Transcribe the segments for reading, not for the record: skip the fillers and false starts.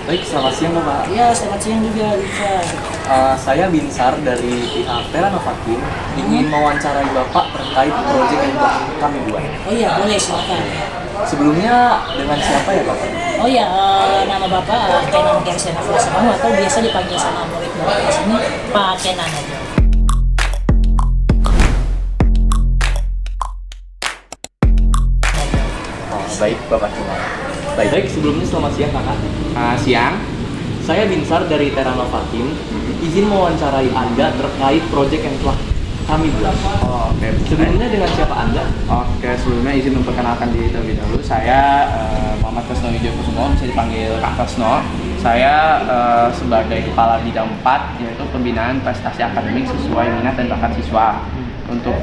Baik, selamat siang Bapak. Iya, selamat siang juga, Ica. Saya Binsar dari pihak Teranovakin ingin mewawancarai Bapak terkait proyek yang telah kami buat. Oh iya, boleh, silakan. Sebelumnya dengan siapa ya Bapak? Oh iya, nama Bapak Kenan Kersena Frasamu atau biasa dipanggil sama murid-murid di sini Pak Kenan aja. Oh, baik Bapak Kenan. Baik, sebelumnya selamat siang Kakak. Siang. Saya Binsar dari Teranovakin izin mewawancarai Anda terkait proyek yang telah kami buat. Oh, oke. Sebelumnya dengan siapa Anda? Oke, sebelumnya izin memperkenalkan diri terlebih dahulu. Saya Muhammad Kresno Wijokusumo, bisa dipanggil Kak Kresno. Saya sebagai kepala bidang 4, yaitu pembinaan prestasi akademik sesuai minat dan bakat siswa. Untuk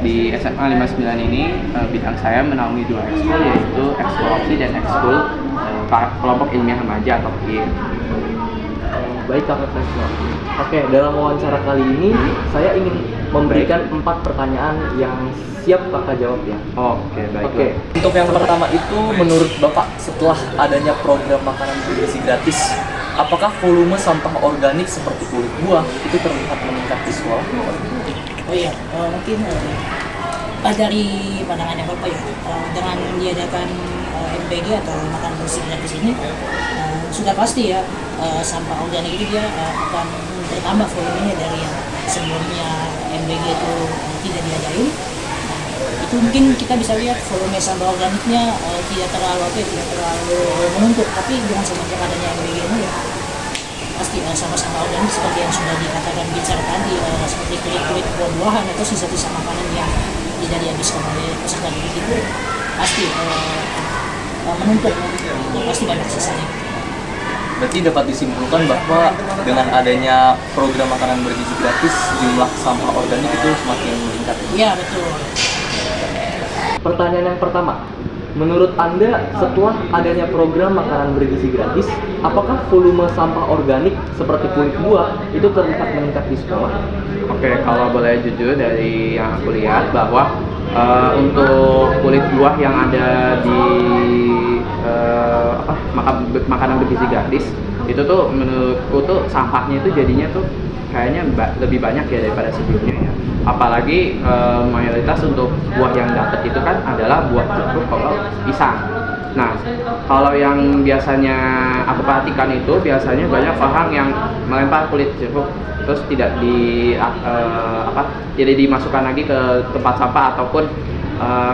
di SMA 59 ini, bidang saya menaungi dua ekskul, yaitu ekskul opsi dan ekskul kelompok ilmiah remaja atau KIM. Baik Kakak Kresno. Oke, dalam wawancara kali ini saya ingin memberikan 4 pertanyaan yang siap Kakak jawab ya. Oke, baik. Oke, untuk yang pertama itu menurut Bapak setelah adanya program makanan bergizi gratis, apakah volume sampah organik seperti kulit buah itu terlihat meningkat di sekolah? Oh iya, mungkin dari pandangannya Bapak ya, dengan diadakan MBG atau makan bersih gratis ini, sudah pasti ya sampah organik itu dia akan bertambah volumenya dari yang sebelumnya MBG itu tidak diadain. Itu mungkin kita bisa lihat volume sampah organiknya tidak terlalu menumpuk, tapi dengan semenjak adanya MBG ini ya pasti sama-sama organik seperti yang sudah dikatakan bicara tadi, seperti kulit-kulit buah-buahan atau sisa-sisa makanan yang tidak dihabiskan oleh peserta didik itu pasti menumpuk dan pasti banyak sisanya. Berarti dapat disimpulkan bahwa dengan adanya program makanan bergizi gratis, jumlah sampah organik itu semakin meningkat. Iya, betul. Pertanyaan yang pertama, menurut Anda setelah adanya program makanan bergizi gratis, apakah volume sampah organik seperti kulit buah itu terlihat meningkat di sekolah? Oke, kalau boleh jujur dari yang aku lihat bahwa untuk kulit buah yang ada di makanan bergizi gratis itu tuh menurutku tuh sampahnya itu jadinya tuh kayaknya lebih banyak ya daripada sebelumnya ya. Apalagi mayoritas untuk buah yang dapat itu kan adalah buah jeruk atau pisang. Nah, kalau yang biasanya aku perhatikan itu biasanya banyak orang yang melempar kulit jeruk terus tidak tidak dimasukkan lagi ke tempat sampah ataupun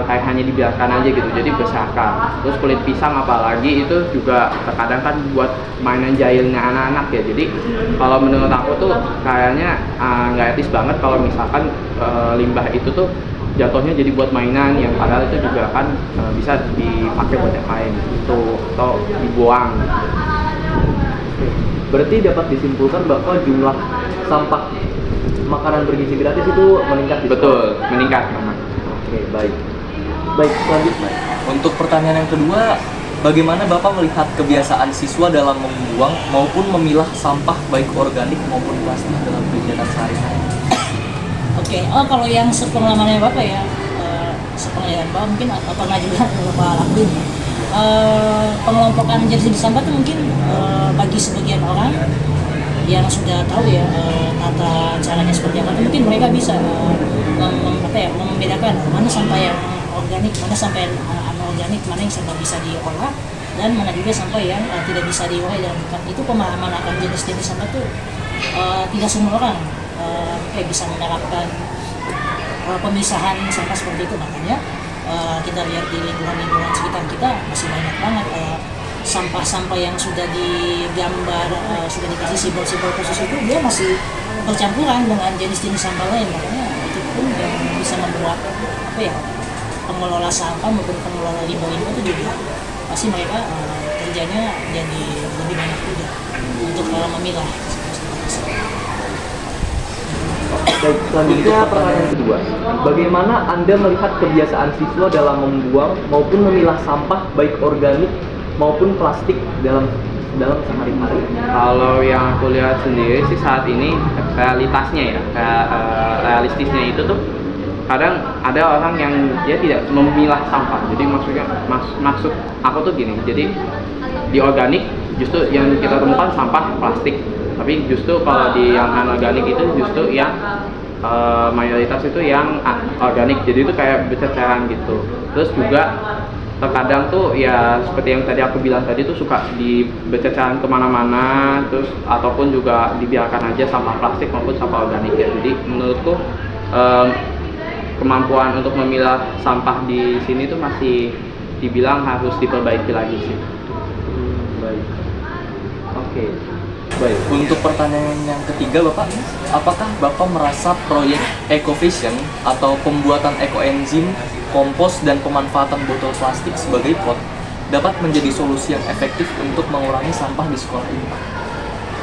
kayak hanya dibiarkan aja gitu, jadi berserakan. Terus kulit pisang apalagi itu juga terkadang kan buat mainan jahilnya anak-anak ya. Jadi kalau menurut aku tuh kayaknya nggak etis banget kalau misalkan limbah itu tuh jatuhnya jadi buat mainan yang padahal itu juga kan bisa dipakai buat yang lain gitu atau dibuang. Berarti dapat disimpulkan bahwa jumlah sampah makanan bergizi gratis itu meningkat di sekolah? Betul, meningkat. Oke, baik. Baik, selanjutnya. Untuk pertanyaan yang kedua, bagaimana Bapak melihat kebiasaan siswa dalam membuang maupun memilah sampah baik organik maupun plastik dalam kegiatan sehari-hari? Oke, kalau yang sepengalamannya Bapak ya, sepengalaman Bapak mungkin pernah juga Bapak lakuin. Pengelompokan jenis sampah itu mungkin bagi sebagian orang yang sudah tahu ya tata caranya seperti apa, mungkin mereka bisa membedakan mana sampah yang organik, mana sampah yang anorganik, mana yang sampah bisa diolah dan mana juga sampah yang tidak bisa diolah dalam tempat. Itu pemahaman akan jenis-jenis sampah itu tidak semua orang bisa menerapkan pemisahan sampah seperti itu. Makanya kita lihat di lingkungan sekitar kita masih banyak banget sampah-sampah yang sudah digambar, sudah dikasih simbol-simbol khusus itu dia masih bercampuran dengan jenis-jenis sampah lain. Makanya itu pun yang bisa membuat pengelola sampah maupun pengelola limbah-limbah itu juga pasti mereka kerjanya jadi lebih banyak juga untuk memilah. Baik, selanjutnya pertanyaan kedua, bagaimana Anda melihat kebiasaan siswa dalam membuang maupun memilah sampah baik organik maupun plastik dalam sehari-hari? Kalau yang aku lihat sendiri sih saat ini realistisnya itu tuh kadang ada orang yang dia tidak memilah sampah. Jadi maksudnya maksud aku tuh gini, jadi di organik justru yang kita temukan sampah plastik, tapi justru kalau di yang anorganik itu justru yang mayoritas itu yang organik, jadi itu kayak berceceran gitu. Terus juga terkadang tuh ya seperti yang tadi aku bilang tadi tuh suka di berceceran kemana-mana, terus ataupun juga dibiarkan aja sampah plastik maupun sampah organik ya. Jadi menurutku kemampuan untuk memilah sampah di sini tuh masih dibilang harus diperbaiki lagi sih. Baik. Oke. Baik. Untuk pertanyaan yang ketiga, Bapak, apakah Bapak merasa proyek Ecovision atau pembuatan ekoenzim, kompos dan pemanfaatan botol plastik sebagai pot dapat menjadi solusi yang efektif untuk mengurangi sampah di sekolah ini, Pak?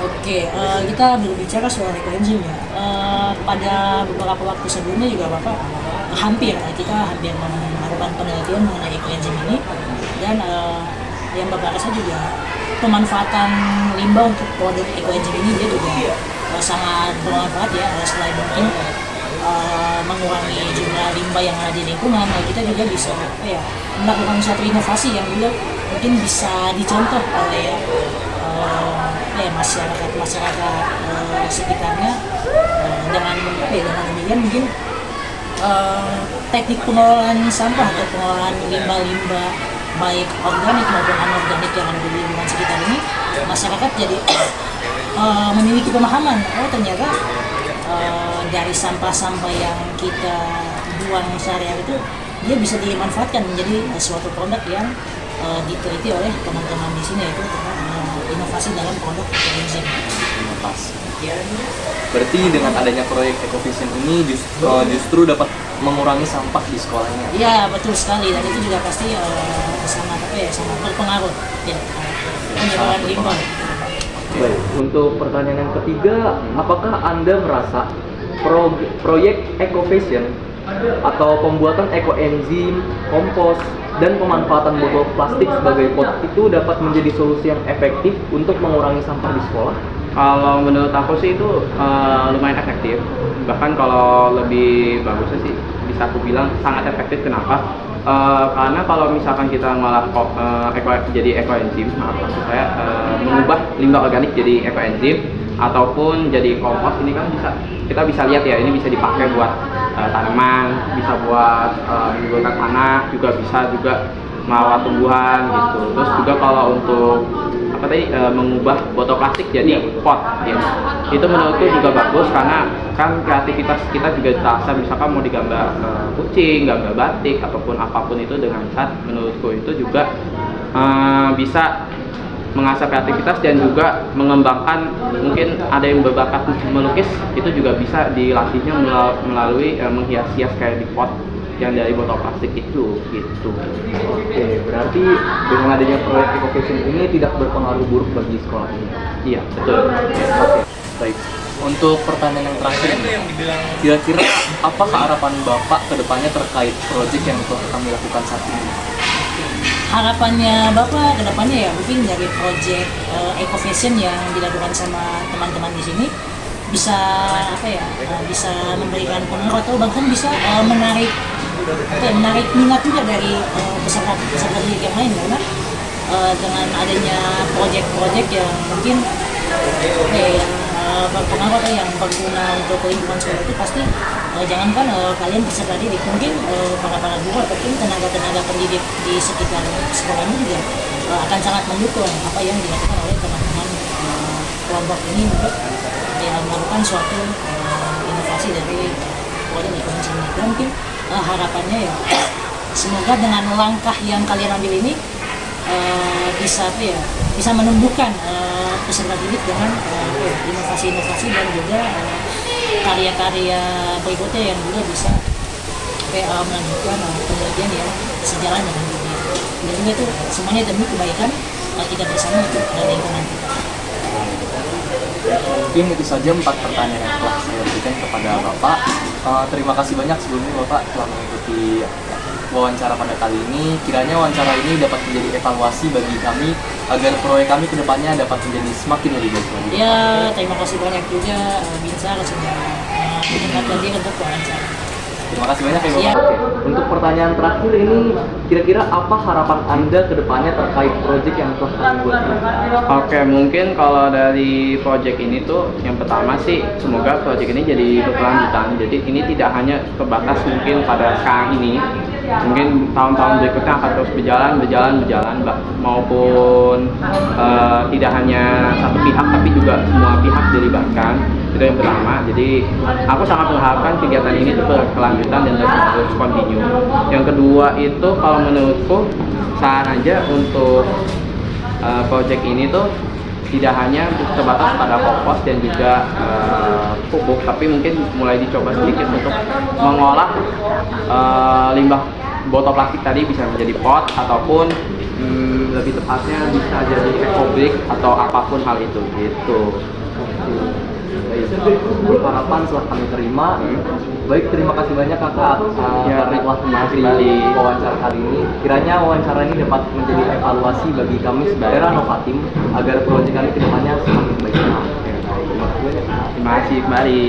Oke, kita berbicara soal ekoenzim ya. Pada beberapa waktu sebelumnya juga Bapak kita hampir melakukan penelitian mengenai ekoenzim ini, dan yang Bapak rasa juga pemanfaatan limbah untuk produk ekoenzim ini dia juga sangat bermanfaat ya. Selain mungkin mengurangi jumlah limbah yang ada di lingkungan, kita juga bisa melakukan suatu inovasi yang juga mungkin bisa dicontoh oleh masyarakat sekitarnya, dengan demikian mungkin teknik pengelolaan sampah atau pengelolaan limbah-limbah baik organik maupun anorganik yang ada di lingkungan sekitar ini, masyarakat jadi memiliki pemahaman, ternyata dari sampah-sampah yang kita buang sehari-hari itu dia bisa dimanfaatkan menjadi suatu produk yang diteliti oleh teman-teman di sini, yaitu inovasi dalam produk ekoenzim. Inovasi. Berarti dengan adanya proyek Ecovision ini justru dapat mengurangi sampah di sekolahnya. Iya, betul sekali, dan itu juga pasti sangat berpengaruh ya, penyebaran limbah. Baik, untuk pertanyaan yang ketiga, apakah Anda merasa proyek Ecovision atau pembuatan ekoenzim, kompos, dan pemanfaatan botol plastik sebagai pot itu dapat menjadi solusi yang efektif untuk mengurangi sampah di sekolah? Kalau menurut aku sih itu lumayan efektif. Bahkan kalau lebih bagusnya sih bisa aku bilang sangat efektif. Kenapa? Karena kalau misalkan kita ngolah jadi ekoenzim, maksud saya mengubah limbah organik jadi ekoenzim ataupun jadi kompos, ini kan kita bisa lihat ya, ini bisa dipakai buat tanaman, bisa buat menimbulkan tanah, juga bisa juga merawat tumbuhan gitu. Terus juga kalau untuk mengubah botol plastik jadi pot ya, itu menurutku juga bagus, karena kan kreativitas kita juga terasa. Misalkan mau digambar kucing, gambar batik ataupun apapun itu dengan cat, menurutku itu juga bisa mengasah kreativitas dan juga mengembangkan. Mungkin ada yang berbakat melukis, itu juga bisa dilatihnya melalui menghias-hias kayak di pot yang dari botol plastik itu gitu. Oke, berarti dengan adanya proyek Ecovision ini tidak berpengaruh buruk bagi sekolah ini? Iya, betul. Oke, baik. Untuk pertanyaan yang terakhir, kira-kira apa harapan Bapak ke depannya terkait proyek yang telah kami lakukan saat ini? Harapannya Bapak ke depannya ya mungkin dari proyek Ecovision yang dilakukan sama teman-teman di sini bisa bisa memberikan pengaruh atau bahkan bisa menarik minat juga dari peserta didik yang lain, karena dengan adanya proyek-proyek yang mungkin berpengaruh atau yang berguna untuk lingkungan sekolah itu pasti jangankan kalian peserta didik, mungkin para guru ataupun tenaga pendidik di sekitar sekolah ini juga akan sangat mendukung apa yang dilakukan oleh teman-teman kelompok ini untuk melakukan suatu inovasi dari proyek ekonomi ini. Dan mungkin harapannya ya semoga dengan langkah yang kalian ambil ini bisa menumbuhkan peserta didik dengan inovasi-inovasi dan juga karya-karya berikutnya yang juga bisa melanjutkan penelitian yang sejalan dengan dunia. Dan juga itu semuanya demi kebaikan kita bersama untuk lingkungan kita. Mungkin itu saja 4 pertanyaan yang telah saya berikan kepada Bapak. Terima kasih banyak sebelumnya Bapak telah mengikuti wawancara pada kali ini. Kiranya wawancara ini dapat menjadi evaluasi bagi kami agar proyek kami ke depannya dapat menjadi semakin lebih baik lagi. Ya, terima kasih banyak juga Binsar sudah menyempatkan diri untuk wawancara. Terima kasih banyak ya Bapak. Siap. Oke. Untuk pertanyaan terakhir ini, kira-kira apa harapan Anda ke depannya terkait proyek yang telah kami buat ini? Oke, mungkin kalau dari project ini tuh yang pertama sih semoga project ini jadi berkelanjutan. Jadi ini tidak hanya terbatas mungkin pada sekarang ini, mungkin tahun-tahun berikutnya akan terus berjalan, maupun tidak hanya satu pihak tapi juga semua pihak dilibatkan. Itu yang pertama. Jadi aku sangat mengharapkan kegiatan ini tuh berkelanjutan dan terus continue. Yang kedua itu kalau menurutku saran aja untuk project ini tuh tidak hanya terbatas pada kompos dan juga pupuk, tapi mungkin mulai dicoba sedikit untuk mengolah limbah botol plastik tadi bisa menjadi pot ataupun lebih tepatnya bisa jadi eco-brick atau apapun hal itu gitu. Baik, harapan setelah kami terima. Baik, terima kasih banyak kakak Ya, karena telah terima kasih. mengisi wawancara kali ini. Kiranya wawancara ini dapat menjadi evaluasi bagi kami sebagai Ranovatim agar proyek kami kedepannya semakin baik. Terima kasih banyak. Terima kasih kembali.